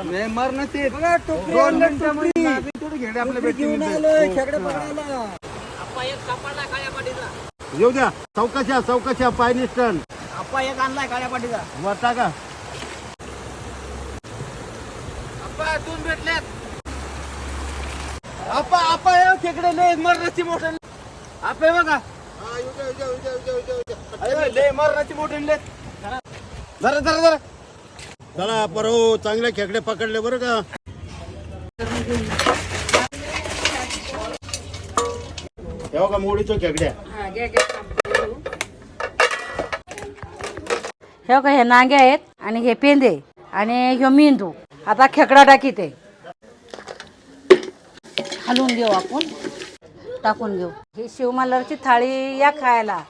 मरणाचे बघा दोन मिनिटामध्ये घेणे आपल्या भेटून खेकडे पकडायला. येऊ द्या. चौकशा पाय निष्ठन आप्पा एक आणलाय काळ्या पाटीचा. वरता का आप्पा दोन भेटल्यात. आप्पा हे खेकडे लय मरणाची मोठे. आप्पा बघा लय मरणाची मोठे जरा जरा जरा चला परहो चांगले खेकडे पकडले बरं का. हे बघा मोडीच्या खेकड्या. हे का हे नांगे आहेत आणि हे पेंदे आणि ह्यो मेंदू. आता खेकडा टाकीते हलवून घेऊ आपण टाकून घेऊ. ही शिवमल्हारची थाळी या खायला.